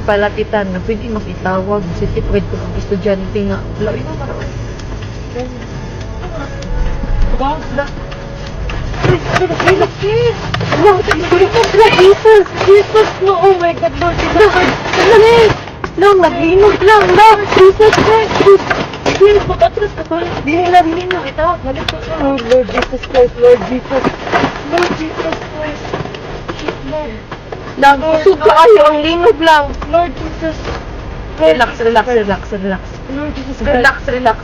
palakitan na pwede makitawag si tipid ko ng estudyante nga. Lawi na maraming. Jesus, no, oh my God, Lord, Lord, nag-inog lang, Lord, Jesus Christ, please, makatras ka ba? Dili na, itawag, balik ko siya, Lord Jesus Christ, Lord Jesus Christ, Lord, nagusog ka kayo, ang linog lang, Lord Jesus, relax, Lord Jesus Christ, relax,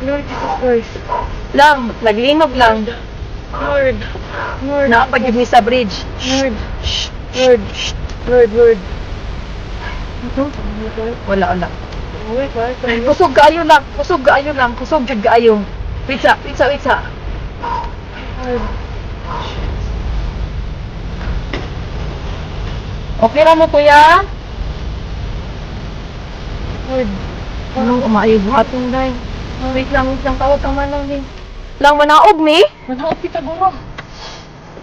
Lord Jesus Christ, lang, naglinog lang, Lord, nakapag-give me sa bridge, Lord, wala. Kusog kaayo lang. Kusog jud kaayo. Pizza. Okay ra mo kuya? Lord. Anong umaayo buhaton day? Wait lang, tawag ka man lang din. Lang manaog ni? Manaog kita guro.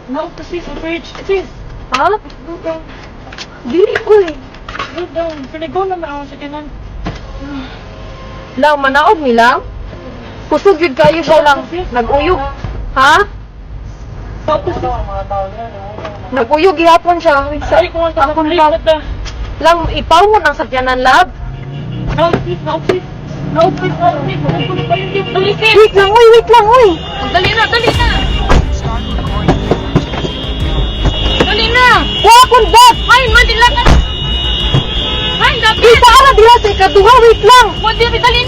Manaog kasi sa bridge. Sis. Ha? Dili ko eh. Good down. Pinigaw naman ako sa kanan. Lang, manaog nilang? Kusog yun kayo siya lang. Nag-uyog. Ha? Nag-uyog ihapon siya. Ako lang. Lang, ipaw mo ng sakyanan lab. Wait lang, uy. Dali na. Wala kong bot. Ay, madilang ka. Ay, dapat. Isa ka na diha sa ikaduha, wait lang. Dali na.